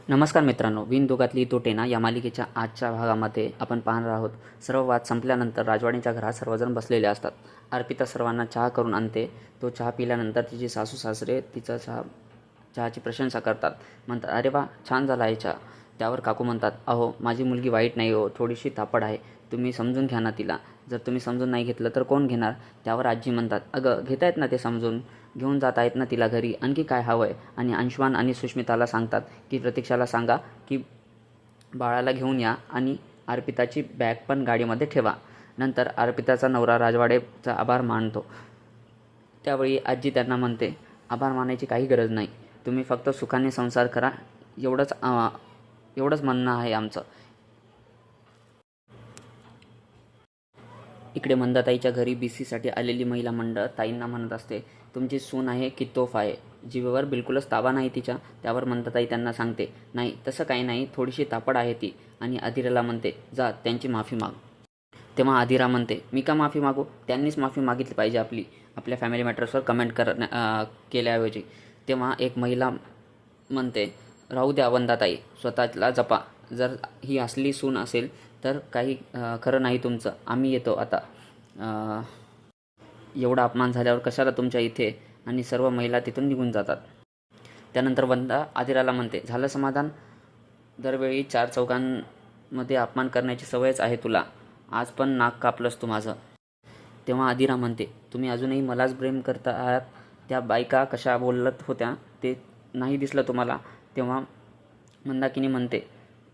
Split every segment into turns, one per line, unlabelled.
नमस्कार मित्रांनो, विणधुगातली तोटेना या मालिकेच्या आजच्या भागामध्ये आपण पाहणार आहोत. सर्व वाद संपल्यानंतर राजवाडीच्या घरात सर्वजण बसलेले असतात. अर्पिता सर्वांना चहा करून आणते. तो चहा पिल्यानंतर तिची सासू सासरे तिचा चहाची प्रशंसा करतात. म्हणतात, अरे वा, छान झाला आहे चहा. त्यावर काकू म्हणतात, अहो माझी मुलगी वाईट नाही हो, थोडीशी तापड आहे, तुम्ही समजून घ्या ना तिला. जर तुम्ही समजून नाही घेतलं तर कोण घेणार. त्यावर आजी म्हणतात, अगं घेतायत ना ते समजून, घेऊन जात आहेत ना तिला घरी, आणखी काय हवं आहे. आणि अंशुमान आणि सुष्मिताला सांगतात की प्रतीक्षाला सांगा की बाळाला घेऊन या आणि अर्पिताची बॅग पण गाडीमध्ये ठेवा. नंतर अर्पिताचा नवरा राजवाडेचा आभार मानतो. त्यावेळी आजी त्यांना म्हणते, आभार मानायची काही गरज नाही, तुम्ही फक्त सुखाने संसार करा, एवढंच म्हणणं आहे आमचं. इकडे मंदाताईच्या घरी बीसीसाठी आलेली महिला मंडळ ताईंना म्हणत असते, तुमची सून आहे की तोफ आहे, जीवेवर बिलकुलच ताबा नाही तिच्या. त्यावर मंदाताई त्यांना सांगते, नाही तसं काही नाही, थोडीशी तापड आहे ती. आणि अधिराला म्हणते, जा त्यांची माफी माग. तेव्हा अधिरा म्हणते, मी का माफी मागू, त्यांनीच माफी मागितली पाहिजे आपल्या फॅमिली मॅटर्सवर कमेंट केल्याऐवजी. तेव्हा एक महिला म्हणते, राहू द्या वंदाताई, स्वतःला जपा, जर ही असली सून असेल तर काही खरं नाही तुमचं, आम्ही येतो आता. एवढा अपमान झाल्यावर कशाला तुमच्या इथे. आणि सर्व महिला तिथून निघून जातात. त्यानंतर वंदा आदिराला म्हणते, झालं समाधान, दरवेळी चार चौकांमध्ये अपमान करण्याची सवयच आहे तुला, आज पण नाक कापलंस तू माझं. तेव्हा आदिरा म्हणते, तुम्ही अजूनही मलाच ब्लेम करता आहात, त्या बायका कशा बोलत होत्या ते नाही दिसलं तुम्हाला. तेव्हा मंदाकिनी म्हणते,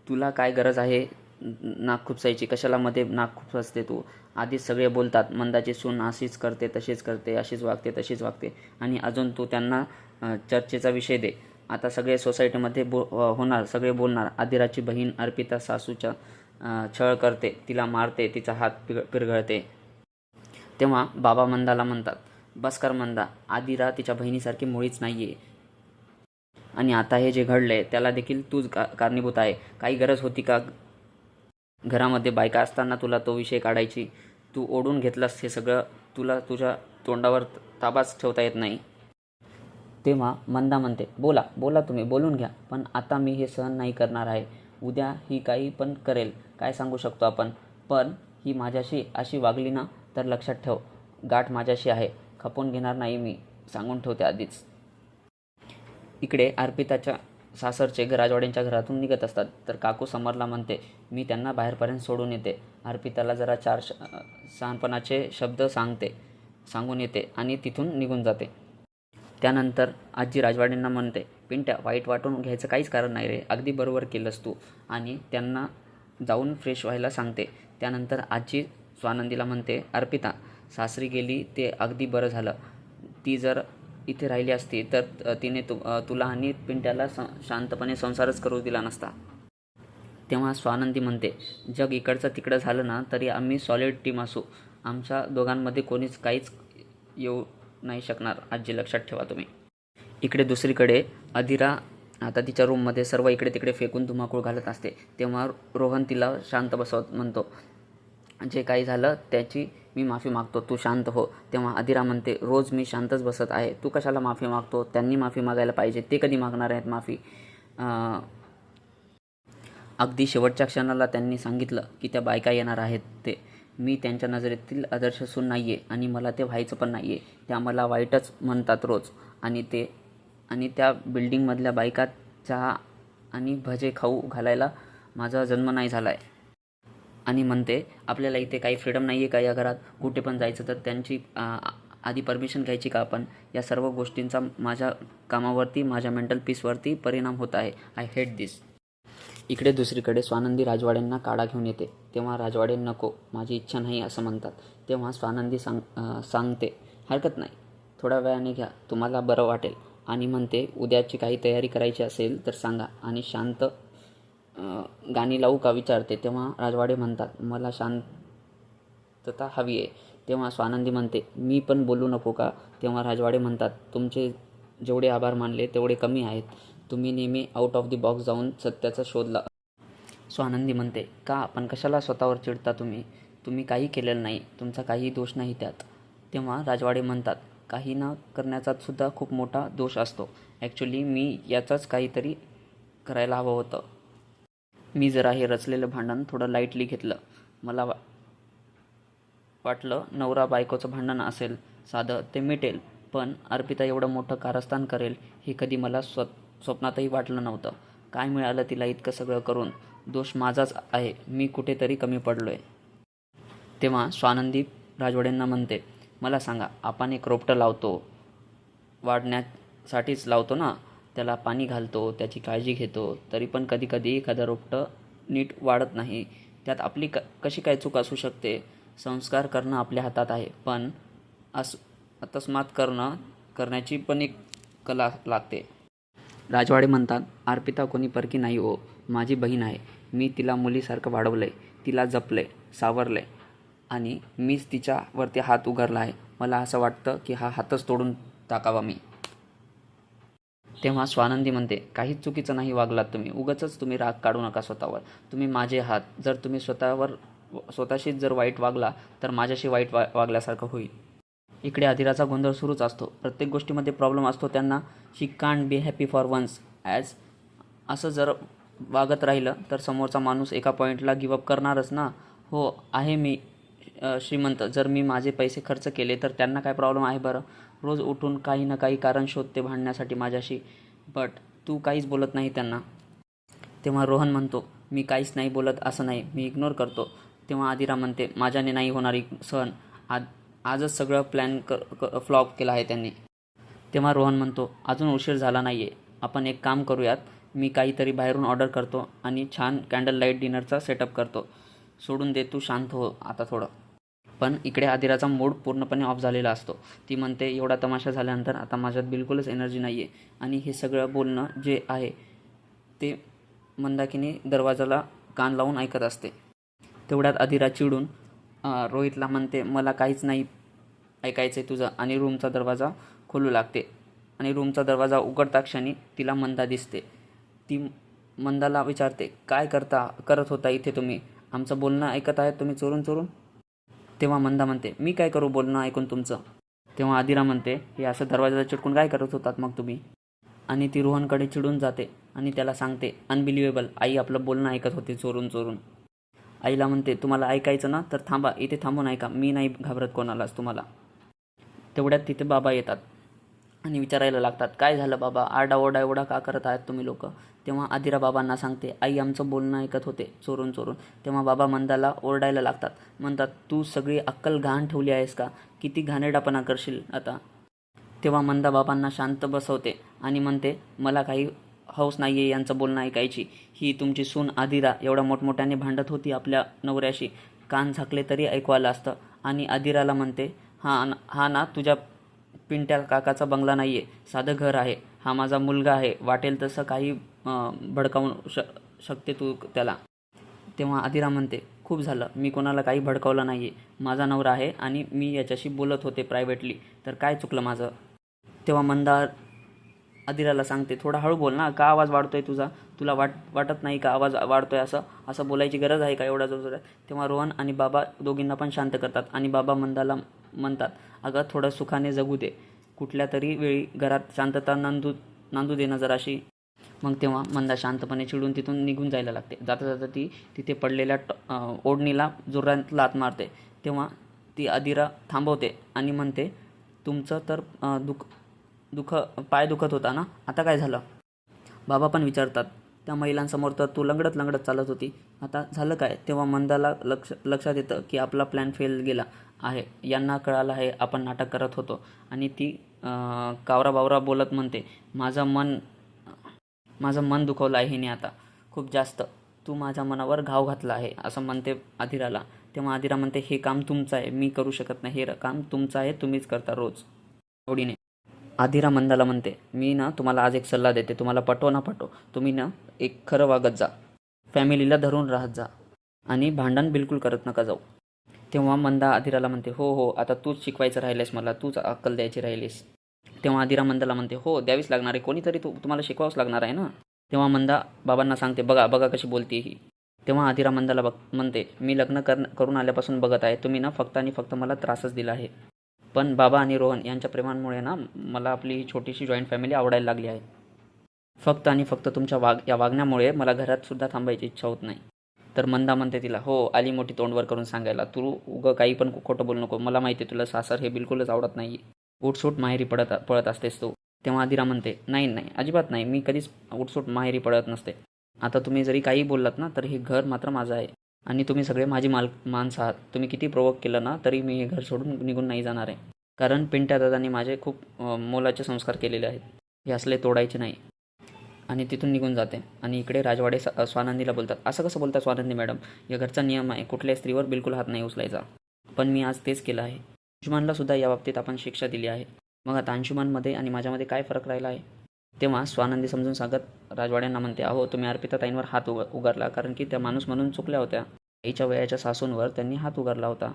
तुला काय गरज आहे नाक खुपसायची, कशाला मध्ये नाक खुपसते तू, आधीच सगळे बोलतात मंदाची सून अशीच करते तशीच करते, अशीच वागते तशीच वागते, आणि अजून तू त्यांना चर्चेचा विषय दे. आता सगळे सोसायटीमध्ये होणार, सगळे बोलणार, आदिराची बहीण अर्पिता सासूच्या छळ करते, तिला मारते, तिचा हात पिरघळते. तेव्हा बाबा मंदाला म्हणतात, बस कर मंदा, आदिरा तिच्या बहिणीसारखी मुळीच नाही आहे, आणि आता हे जे घडलंय त्याला देखील तूच कारणीभूत आहे. काही गरज होती का घरामध्ये बायका असताना तुला तो विषय काढायची. तू ओढून घेतलास हे सगळं, तुला तुझ्या तोंडावर ताबाच ठेवता येत नाही. तेव्हा मंदा म्हणते, बोला बोला, तुम्ही बोलून घ्या, पण आता मी हे सहन नाही करणार आहे. उद्या ही काही पण करेल, काय सांगू शकतो आपण, पण ही माझ्याशी अशी वागली ना तर लक्षात ठेव, गाठ माझ्याशी आहे, खपवून घेणार नाही मी, सांगून ठेवते आधीच. इकडे अर्पिताच्या सासरचे राजवाड्यांच्या घरातून निघत असतात, तर काकू समरला म्हणते, मी त्यांना बाहेरपर्यंत सोडून येते. अर्पिताला जरा चार शहाणपणाचे शब्द सांगून येते आणि तिथून निघून जाते. त्यानंतर आजी राजवाड्यांना म्हणते, पिंट्या, वाईट वाटून घ्यायचं काहीच कारण नाही रे, अगदी बरोबर केलंस तू, आणि त्यांना जाऊन फ्रेश व्हायला सांगते. त्यानंतर आजी स्वानंदीला म्हणते, अर्पिता सासरी गेली ते अगदी बरं झालं, ती जर इथे राहिली असती तर तिने तुला आणि पिंट्याला शांतपणे संसारच करू दिला नसता. तेव्हा स्वानंदी म्हणते, जग इकडचं तिकडं झालं ना तरी आम्ही सॉलिड टीम असू, आमच्या दोघांमध्ये कोणीच काहीच येऊ नाही शकणार, आजी लक्षात ठेवा तुम्ही. इकडे दुसरीकडे अधिरा आता तिच्या रूममध्ये सर्व इकडे तिकडे फेकून धुमाकूळ घालत असते. तेव्हा रोहन तिला शांत बसवत म्हणतो, जे काही झालं त्याची मी माफी मागतो, तू शांत हो. तेव्हा अधिरा म्हणते, रोज मी शांतच बसत आहे, तू कशाला माफी मागतो, त्यांनी माफी मागायला पाहिजे, ते कधी मागणार आहेत माफी. अगदी शेवटच्या क्षणाला त्यांनी सांगितलं की त्या बायका येणार आहेत, ते मी त्यांच्या नजरेतील आदर्श सून नाही आहे, आणि मला ते व्हायचं पण नाही आहे. त्या मला वाईटच म्हणतात रोज, आणि त्या बिल्डिंगमधल्या बायका चहा आणि भजे खाऊ घालायला माझा जन्म नाही झाला आहे. आणि म्हणते, आपल्याला इथे काही फ्रीडम नाही आहे का या घरात, कुठे पण जायचं तर त्यांची आधी परमिशन घ्यायची का आपण. या सर्व गोष्टींचा माझ्या कामावरती, माझ्या मेंटल पीसवरती परिणाम होत आहे. आय हेट दिस. इकडे दुसरीकडे स्वानंदी राजवाड्यांना काढा घेऊन येते. तेव्हा राजवाडे, नको, माझी इच्छा नाही असं म्हणतात. तेव्हा स्वानंदी सांगते, हरकत नाही, थोड्या वेळाने घ्या, तुम्हाला बरं वाटेल. आणि म्हणते, उद्याची काही तयारी करायची असेल तर सांगा, आणि शांत गाणी लावू का विचारते. तेव्हा राजवाडे म्हणतात, मला शांतता हवी आहे. तेव्हा स्वानंदी म्हणते, मी पण बोलू नको का. तेव्हा राजवाडे म्हणतात, तुमचे जेवढे आभार मानले तेवढे कमी आहेत, तुम्ही नेहमी आउट ऑफ द बॉक्स जाऊन सत्याचा शोध लावा. स्वानंदी म्हणते, का, पण कशाला स्वतःवर चिडता तुम्ही काही केलेलं नाही, तुमचा काही दोष नाही त्यात. तेव्हा राजवाडे म्हणतात, काही न करण्याचा सुद्धा खूप मोठा दोष असतो. ॲक्च्युली मी याचाच काहीतरी करायला हवं होतं. मी जरा हे रचलेलं भांडण थोडं लाईटली घेतलं. मला वाटलं नवरा बायकोचं भांडण असेल साधं, ते मिटेल. पण अर्पिता एवढं मोठं कारस्थान करेल हे कधी मला स्वप्नातही वाटलं नव्हतं. काय मिळालं तिला इतकं सगळं करून? दोष माझाच आहे. मी कुठेतरी कमी पडलोय. तेव्हा स्वानंदी राजवाडेंना म्हणते, मला सांगा, आपण एक रोपटं लावतो, वाढण्यासाठीच लावतो ना. त्याला पाणी घालतो, त्याची काळजी घेतो, तरी पण कधी कधी एखादं रोपटं नीट वाढत नाही. त्यात आपली कशी काय चूक असू शकते? संस्कार करणं आपल्या हातात आहे, पण अकस्मात करण्याची पण एक कला लागते. राजवाडे म्हणतात, अर्पिता कोणी परकी नाही हो, माझी बहीण आहे. मी तिला मुलीसारखं वाढवलंय, तिला जपलंय, सावरलंय आणि मीच तिच्यावरती हात उगारला आहे. मला असं वाटतं की हा हातच तोडून टाकावा मी. तेव्हा स्वानंदी म्हणते, काहीच चुकीचं नाही वागलात तुम्ही. उगाचच तुम्ही राग काढू नका स्वतःवर. तुम्ही माझे आहात. जर तुम्ही स्वतःशीच जर वाईट वागला तर माझ्याशी वाईट वागल्यासारखं होईल. इकडे अधिराचा गोंधळ सुरूच असतो. प्रत्येक गोष्टीमध्ये प्रॉब्लेम असतो त्यांना. She can't be happy for once. असं जर वागत राहिलं तर समोरचा माणूस एका पॉईंटला गिवअप करणारच ना. हो आहे मी श्रीमंत, जर मी माझे पैसे खर्च केले तर त्यांना काय प्रॉब्लेम आहे बरं? रोज उठून काही ना काही कारण शोधते भांडण्यासाठी माझ्याशी. बट तू काहीच बोलत नाही त्यांना. तेव्हा रोहन म्हणतो, मी काहीच नाही बोलत असं नाही, मी इग्नोर करतो. तेव्हा अधिरा म्हणते, माझ्याने नाही होणारी सहन. आजच सगळं प्लॅन फ्लॉप केला आहे त्यांनी. तेव्हा रोहन म्हणतो, अजून उशीर झाला नाही आहे. आपण एक काम करूयात, मी काहीतरी बाहेरून ऑर्डर करतो आणि छान कॅन्डल लाईट डिनरचा सेटअप करतो. सोडून दे, तू शांत हो आता थोडं. पण इकडे अधिराचा मूड पूर्णपणे ऑफ झालेला असतो. ती म्हणते, एवढा तमाशा झाल्यानंतर आता माझ्यात बिलकुलच एनर्जी नाही आहे. आणि हे सगळं बोलणं जे आहे ते मंदाकिनी दरवाजाला कान लावून ऐकत असते. तेवढ्यात अधिरा चिडून रोहितला म्हणते, मला काहीच नाही ऐकायचं आहे तुझं, आणि रूमचा दरवाजा खोलू लागते. आणि रूमचा दरवाजा उघडता क्षणी तिला मंदा दिसते. ती मंदाला विचारते, काय करत होता इथे तुम्ही? आमचं बोलणं ऐकत आहेत तुम्ही चोरून चोरून? तेव्हा मंदा म्हणते, मी काय करू बोलणं ऐकून तुमचं? तेव्हा अधिरा म्हणते, हे असं दरवाजाला चिटकून काय करत होतात मग तुम्ही? आणि ती रोहनकडे चिडून जाते आणि त्याला सांगते, अनबिलिव्हेबल, आई आपलं बोलणं ऐकत होती चोरून चोरून. आईला म्हणते, तुम्हाला ऐकायचं ना तर थांबा, इथे थांबून ऐका, मी नाही घाबरत कोणालाच तुम्हाला. तेवढ्यात तिथे बाबा येतात आणि विचारायला लागतात, काय झालं बाबा, आरडाओरडा एवढा का करत आहात तुम्ही लोक? तेव्हा अधिरा बाबांना सांगते, आई आमचं बोलणं ऐकत होते चोरून चोरून. तेव्हा बाबा मंदाला ओरडायला लागतात. म्हणतात, तू सगळी अक्कल घाण ठेवली आहेस का? किती घाणेरडापणा करशील आता? तेव्हा मंदा बाबांना शांत बसवते आणि म्हणते, मला काही हौस नाही आहे यांचं बोलणं ऐकायची. ही तुमची सून अधिरा एवढ्या मोठमोठ्याने भांडत होती आपल्या नवऱ्याशी, कान झाकले तरी ऐकू आलं असतं. आणि अधिराला म्हणते, हा ना तुझ्या पिंट्या काकाचा बंगला नाही आहे, साधं घर आहे. हा माझा मुलगा आहे, वाटेल तसं काही भडकावून शकते तू त्याला. तेव्हा अधिरा म्हणते, खूप झालं, मी कोणाला काही भडकावलं नाही आहे. माझा नवरा आहे आणि मी याच्याशी बोलत होते प्रायव्हेटली, तर काय चुकलं माझं? तेव्हा मंदा अधिराला सांगते, थोडा हळू बोल ना, का आवाज वाढतोय तुझा? तुला वाटत नाही का आवाज वाढतोय? असं बोलायची गरज आहे का एवढा जोरात? तेव्हा रोहन आणि बाबा दोघींना पण शांत करतात आणि बाबा मंदाला म्हणतात, अगं थोडं सुखाने जगू दे, कुठल्या तरी वेळी घरात शांतता नांदू दे ना जराशी. मग तेव्हा मंदा शांतपणे चिडून तिथून निघून जायला लागते. जाता जाता ती तिथे पडलेल्या ओढणीला जोरात लाथ मारते. तेव्हा ती अधिरा थांबवते आणि म्हणते, तुमचं तर पाय दुखत होता ना, आता काय झालं? बाबा पण विचारतात, त्या महिलांसमोर तर तू लंगडत लंगडत चालत होती, आता झालं काय? तेव्हा मंदाला लक्षात येतं की आपला प्लॅन फेल गेला आहे. यांना कळालं आहे आपण नाटक करत होतो. आणि ती कावरा बावरा बोलत म्हणते, माझं मन दुखवलं आहे हिने आता खूप जास्त. तू माझ्या मनावर घाव घातला आहे, असं म्हणते अधिराला. तेव्हा अधिरा म्हणते, हे काम तुमचं आहे, मी करू शकत नाही. हे काम तुमचं आहे, तुम्हीच करता रोज आवडीने. अधिरा मंदाला म्हणते, मी ना तुम्हाला आज एक सल्ला देते, तुम्हाला पटो ना पटो, तुम्ही ना एक खरं वागत जा, फॅमिलीला धरून राहत जा आणि भांडण बिलकुल करत नका जाऊ. तेव्हा मंदा अधिराला म्हणते, हो हो, आता तूच शिकवायचं राहिलेस मला, तूच अक्कल द्यायची राहिलीस. तेव्हा अधिरा मंदाला म्हणते, हो द्यावीच लागणार आहे, कोणीतरी तुम्हाला शिकवावंच लागणार आहे ना. तेव्हा मंदा बाबांना सांगते, बघा बघा कशी बोलते ही. तेव्हा अधिरा मंदाला म्हणते, मी लग्न करून आल्यापासून बघत आहे, तुम्ही ना फक्त आणि फक्त मला त्रासच दिला आहे. पण बाबा आणि रोहन यांच्या प्रेमांमुळे ना मला आपली ही छोटीशी जॉईंट फॅमिली आवडायला लागली आहे. फक्त आणि फक्त तुमच्या या वागण्यामुळे मला घरातसुद्धा थांबायची इच्छा होत नाही. तर मंदा म्हणते तिला, हो आली मोठी तोंडवर करून सांगायला, तू उगं काही पण खोटं बोलू नको, मला माहिती आहे तुला सासर हे बिलकुलच आवडत नाही. उठसूट माहेरी पळत असतेस तू. तेव्हा आदिरा म्हणते, नाही नाही अजिबात नाही, मी कधीच उठसूट माहेरी पळत नसते. आता तुम्ही जरी काही बोललात ना, तर हे घर मात्र माझं आहे आणि तुम्ही सगळे माझी माणसं आहात. तुम्ही किती प्रोवोक केलं ना, तरी मी हे घर सोडून निघून नाही जाणार आहे. कारण पिंट्या दादांनी माझे खूप मोलाचे संस्कार केलेले आहेत. हे असले तोडायचे नाही. आणि तिथून निघून जाते आणि इकडे राजवाडे स्वानंदीला बोलतात, असं कसं बोलता स्वानंदी मॅडम, या घरचा नियम आहे, कुठल्याही स्त्रीवर बिलकुल हात नाही उचलायचा. पण मी आज तेच केलं आहे. अंशुमनला सुद्धा या बाबतीत आपण शिक्षा दिली आहे. मग आता अंशुमनमध्ये आणि माझ्यामध्ये काय फरक राहिला आहे? तेव्हा स्वानंदी समजून सांगत राजवाड्यांना म्हणते, अहो तुम्ही अर्पिताताईंवर हात उगारला कारण की त्या माणूस म्हणून चुकल्या होत्या. आईच्या वयाच्या सासूंवर त्यांनी हात उगारला होता.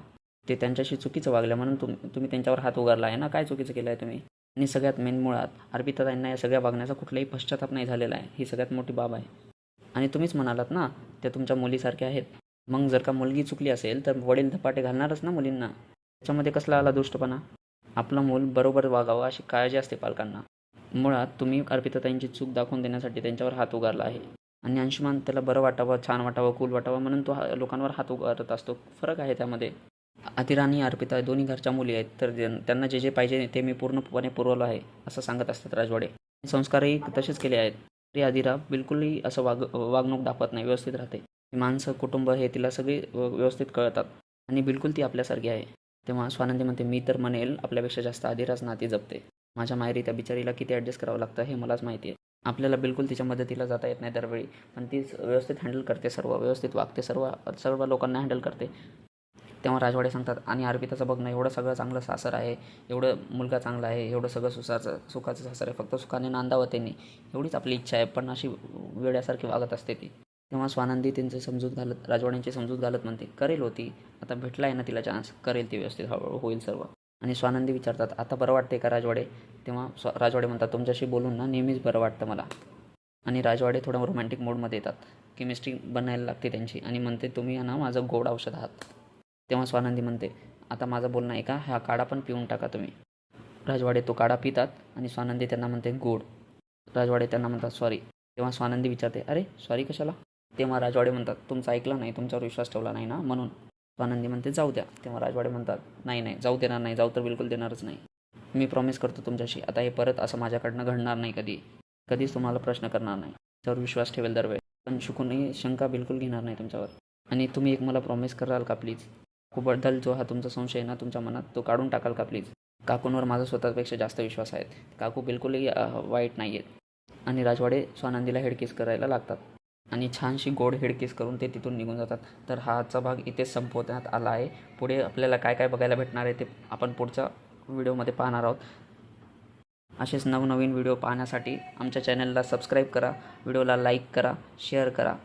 ते त्यांच्याशी चुकीचं वागल्या म्हणून तुम्ही त्यांच्यावर हात उगारला आहे ना. काय चुकीचं केलं आहे तुम्ही? आणि सगळ्यात मेन मुळात अर्पिताताईंना या सगळ्या वागण्याचा कुठलाही पश्चाताप नाही झालेला आहे. ही सगळ्यात मोठी बाब आहे. आणि तुम्हीच म्हणालात ना, त्या तुमच्या मुलीसारख्या आहेत. मग जर का मुलगी चुकली असेल तर वडील धपाटे घालणारच ना मुलींना. त्याच्यामध्ये कसला आला दुष्टपणा? आपलं मूल बरोबर वागावं अशी काळजी असते पालकांना. मुळात तुम्ही अर्पिताताईंची चूक दाखवून देण्यासाठी त्यांच्यावर हात उगारला आहे. आणि अंशुमान त्याला बरं वाटावं, छान वाटावं, कूल वाटावं म्हणून तो लोकांवर हात उगारत असतो. फरक आहे त्यामध्ये. आतिरा आणि अर्पिता दोन्ही घरच्या मुली आहेत, तर त्यांना जे जे पाहिजे ते मी पूर्णपणे पुरवलं आहे असं सांगत असतात राजवाडे. संस्कारही तसेच केले आहेत. तरी आदिरा बिलकुलही असं वागणूक दाखवत नाही, व्यवस्थित राहते. माणसं, कुटुंब हे तिला सगळी व्यवस्थित कळतात आणि बिलकुल ती आपल्यासारखी आहे. तेव्हा स्वानंदी म्हणते, मी तर म्हणेल आपल्यापेक्षा जास्त आदिराच नाती जपते. माझ्या माहेरी त्या बिचारीला किती ॲडजस्ट करावं लागतं हे मलाच माहिती आहे. आपल्याला बिलकुल तिच्या मदतीला जाता येत नाही दरवेळी, पण तीच व्यवस्थित हँडल करते, सर्व व्यवस्थित वागते, सर्व लोकांना हँडल करते. तेव्हा राजवाडे सांगतात, आणि अर्पिताचं बघ ना, एवढं सगळं चांगलं सासर आहे, एवढं मुलगा चांगला आहे, एवढं सगळं सुखाचं सासर आहे, फक्त सुखाने नांदावं त्यांनी, एवढीच आपली इच्छा आहे, पण अशी वेड्यासारखी वागत असते ती. तेव्हा स्वानंदी त्यांची समजूत घालत, राजवाड्यांची समजूत घालत म्हणते, करेल होती, आता भेटला आहे ना तिला चान्स, करेल ती व्यवस्थित, हळूहळू होईल सर्व. आणि स्वानंदी विचारतात, आता बरं वाटते का राजवाडे? तेव्हा राजवाडे म्हणतात, तुमच्याशी बोलून ना नेहमीच बरं वाटतं मला. आणि राजवाडे थोडं रोमॅन्टिक मोडमध्ये येतात. केमिस्ट्री बनायला लागते त्यांची आणि म्हणते, तुम्ही ना माझं गोड औषध आहात. तेव्हा स्वानंदी म्हणते, आता माझं बोलणं ऐका, हा काढा पण पिऊन टाका तुम्ही. राजवाडे तो काढा पितात आणि स्वानंदी त्यांना म्हणते, गोड. राजवाडे त्यांना म्हणतात, सॉरी. तेव्हा स्वानंदी विचारते, अरे सॉरी कशाला? तेव्हा राजवाडे म्हणतात, तुमचं ऐकलं नाही, तुमच्यावर विश्वास ठेवला नाही ना म्हणून. स्वानंदी म्हणते, जाऊ द्या. तेव्हा राजवाडे म्हणतात, नाही नाही, जाऊ देणार नाही, जाऊ तर बिलकुल देणारच नाही. मी प्रॉमिस करतो तुमच्याशी, आता हे परत असं माझ्याकडनं घडणार नाही कधीच तुम्हाला प्रश्न करणार नाही. त्यावर विश्वास ठेवेल दरवेळी, पण चुकूनही शंका बिलकुल घेणार नाही तुमच्यावर. आणि तुम्ही एक मला प्रॉमिस कराल का प्लीज? काकूबद्दल जो हा तुमचा संशय आहे ना तुमच्या मनात, तो काढून टाकाल का प्लीज? काकूंवर माझा स्वतःपेक्षा जास्त विश्वास आहे. काकू बिलकुलही वाईट नाही आहेत. आणि राजवाडे स्वानंदीला हेडकिस करायला लागतात आणि छानशी गोड हेडकिस करून ते तिथून निघून जातात. तर हा आजचा भाग इथेच संपवण्यात आला आहे. पुढे आपल्याला काय काय बघायला भेटणार आहे ते आपण पुढच्या व्हिडिओमध्ये पाहणार आहोत. असेच नवनवीन व्हिडिओ पाहण्यासाठी आमच्या चॅनलला सबस्क्राईब करा, व्हिडिओला लाईक करा, शेअर करा.